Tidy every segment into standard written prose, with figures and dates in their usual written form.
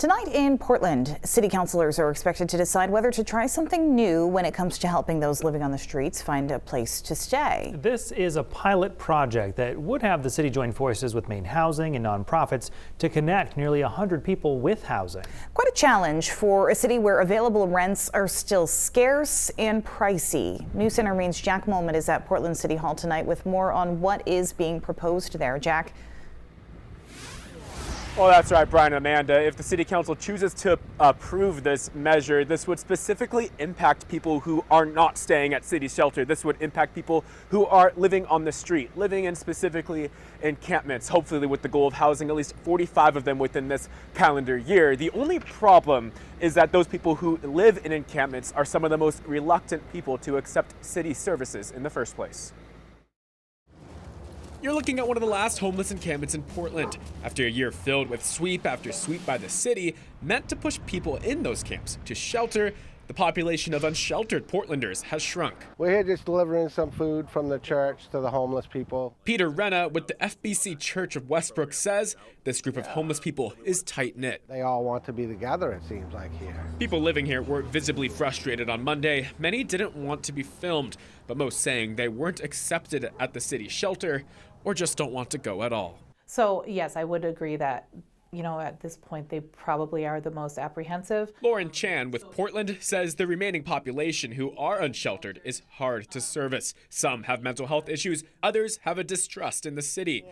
Tonight in Portland, city councilors are expected to decide whether to try something new when it comes to helping those living on the streets find a place to stay. This is a pilot project that would have the city join forces with MaineHousing and nonprofits to connect nearly 100 people with housing. Quite a challenge for a city where available rents are still scarce and pricey. News Center Maine's Jack Mulman is at Portland City Hall tonight with more on what is being proposed there. Jack. Well, that's right, Brian and Amanda. If the City Council chooses to approve this measure, this would specifically impact people who are not staying at city shelter. This would impact people who are living on the street, living in specifically encampments, hopefully with the goal of housing at least 45 of them within this calendar year. The only problem is that those people who live in encampments are some of the most reluctant people to accept city services in the first place. You're looking at one of the last homeless encampments in Portland. After a year filled with sweep after sweep by the city, meant to push people in those camps to shelter, the population of unsheltered Portlanders has shrunk. We're here just delivering some food from the church to the homeless people. Peter Renna with the FBC Church of Westbrook says this group of homeless people is tight-knit. They all want to be together, it seems like, here. People living here were visibly frustrated on Monday. Many didn't want to be filmed, but most saying they weren't accepted at the city shelter or just don't want to go at all. So yes, I would agree that, at this point, they probably are the most apprehensive. Lauren Chan with Portland says the remaining population who are unsheltered is hard to service. Some have mental health issues, others have a distrust in the city.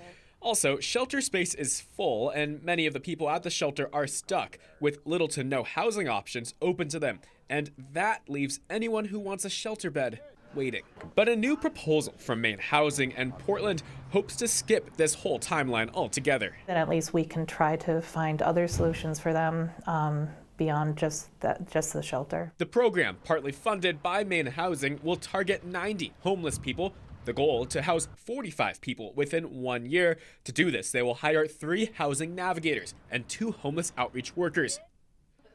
Also, shelter space is full and many of the people at the shelter are stuck with little to no housing options open to them. And that leaves anyone who wants a shelter bed waiting. But a new proposal from MaineHousing and Portland hopes to skip this whole timeline altogether. Then at least we can try to find other solutions for them beyond just the shelter. The program, partly funded by MaineHousing, will target 90 homeless people. The goal to house 45 people within 1 year. To do this, they will hire 3 housing navigators and 2 homeless outreach workers.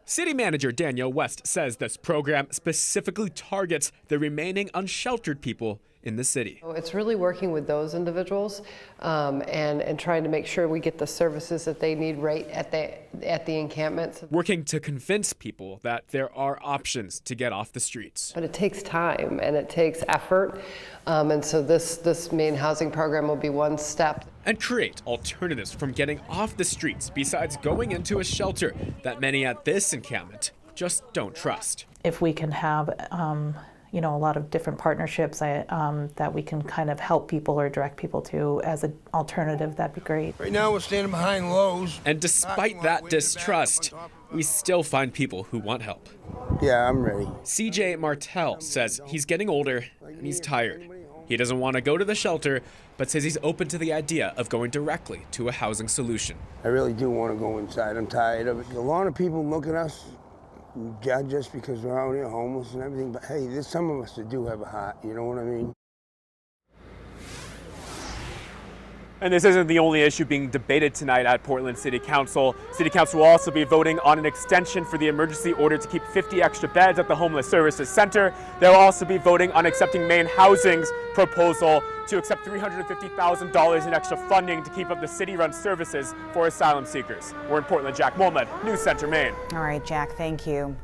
City Manager Danielle West says this program specifically targets the remaining unsheltered people in the city. It's really working with those individuals and trying to make sure we get the services that they need right at the encampments. Working to convince people that there are options to get off the streets. But it takes time and it takes effort, and so this MaineHousing program will be one step. And create alternatives from getting off the streets besides going into a shelter that many at this encampment just don't trust. If we can have a lot of different partnerships that we can kind of help people or direct people to as an alternative, that'd be great. Right now we're standing behind Lowe's. And despite that distrust, we still find people who want help. Yeah, I'm ready. CJ Martell says he's getting older and he's tired. He doesn't want to go to the shelter, but says he's open to the idea of going directly to a housing solution. I really do want to go inside. I'm tired of it. A lot of people look at us, judge us because we're out here homeless and everything, but hey, there's some of us that do have a heart, you know what I mean? And this isn't the only issue being debated tonight at Portland City Council. City Council will also be voting on an extension for the emergency order to keep 50 extra beds at the Homeless Services Center. They'll also be voting on accepting MaineHousing's proposal to accept $350,000 in extra funding to keep up the city-run services for asylum seekers. We're in Portland, Jack Mulman, News Center, Maine. All right, Jack, thank you.